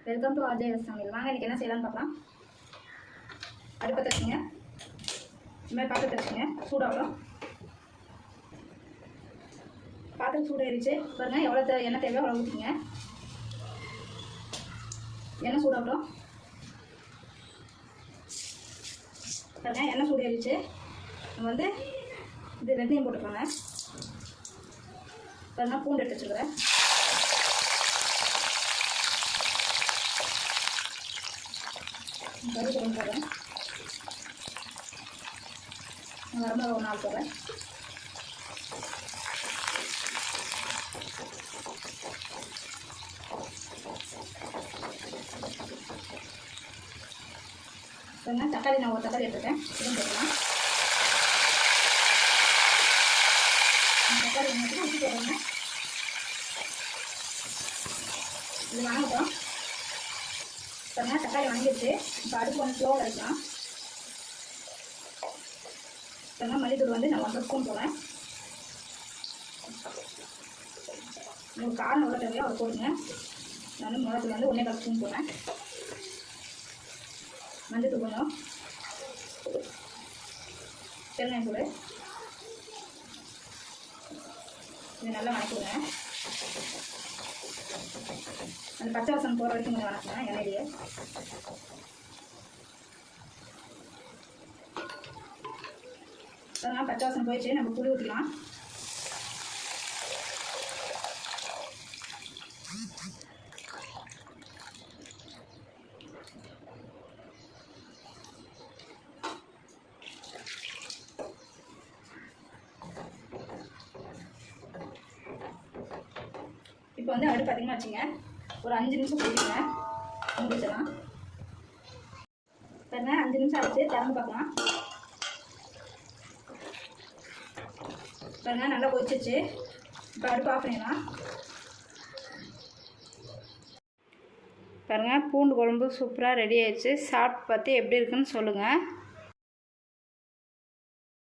Welcome to Ajay சமையல். வாங்க இன்றைக்கி என்ன செய்யலாம்னு பார்க்கலாம். அடுப்பை தச்சுங்க, இந்த மாதிரி பாத்திரம் தச்சுங்க, சூடாகட்டும். பாத்திரம் சூடாகிடுச்சு பாருங்கள். எவ்வளோ எண்ணெய் தேவையோ அவ்வளோ ஊற்றிங்க. எண்ணெய் சூடாகட்டும் பாருங்கள். எண்ணெய் சூடாகிடுச்சு. நம்ம வந்து இது வெந்தயம் போட்டுக்கோங்க பாருங்கள். பூண்டு எடுத்து வச்சுருக்கிறேன். கருவேப்பிலை போடுறேன். வரமிளகா ஒரு 4 போடுறேன். தக்காளி நான் ஒரு தக்காளி எடுத்துருக்கேன். இதுவும் போடலாம். தக்காளி மட்டும் ஊற்றி போடுறேங்க. இது வாங்கட்டும் பாருங்கள். தக்காளி வாங்கிடுச்சு. இப்போ அடுப்பு வந்து ஸ்லோவில் வைக்கலாம். பாருங்கள். மல்லித்தூள் வந்து நான் 1 ஸ்பூன் போடுறேன். உங்களுக்கு காரம் எவ்வளோ தேவையோ அதை போடுங்க. நான் மிளகாத்தூள் வந்து 1.25 ஸ்பூன் போடுறேன். மஞ்சத்தூள் கொஞ்சம், பெருங்காயத்தூள். இது நல்லா வணக்கிடுங்க. அந்த பச்சை வாசனை போகிற வரைக்கும் கொஞ்சம் வணக்குங்க எண்ணெயிலேயே. அதெல்லாம் பச்சை வாசனை போயிடுச்சு. நம்ம புளி ஊற்றிக்கலாம். இப்போ வந்து அடுப்பு அதிகமாக வச்சுங்க. ஒரு 5 நிமிஷம் போடுங்க. முடிச்சிடலாம் பாருங்க. 5 நிமிஷம் ஆச்சு. திறந்து பார்க்கலாம் பாருங்க. நல்லா கொதிச்சிச்சு. இப்போ அடுப்பு ஆஃப் பண்ணிடலாம் பாருங்கள். பூண்டு குழம்பு சூப்பராக ரெடி ஆயிடுச்சு. சாப்பிட்டு பார்த்து எப்படி இருக்குன்னு சொல்லுங்கள்.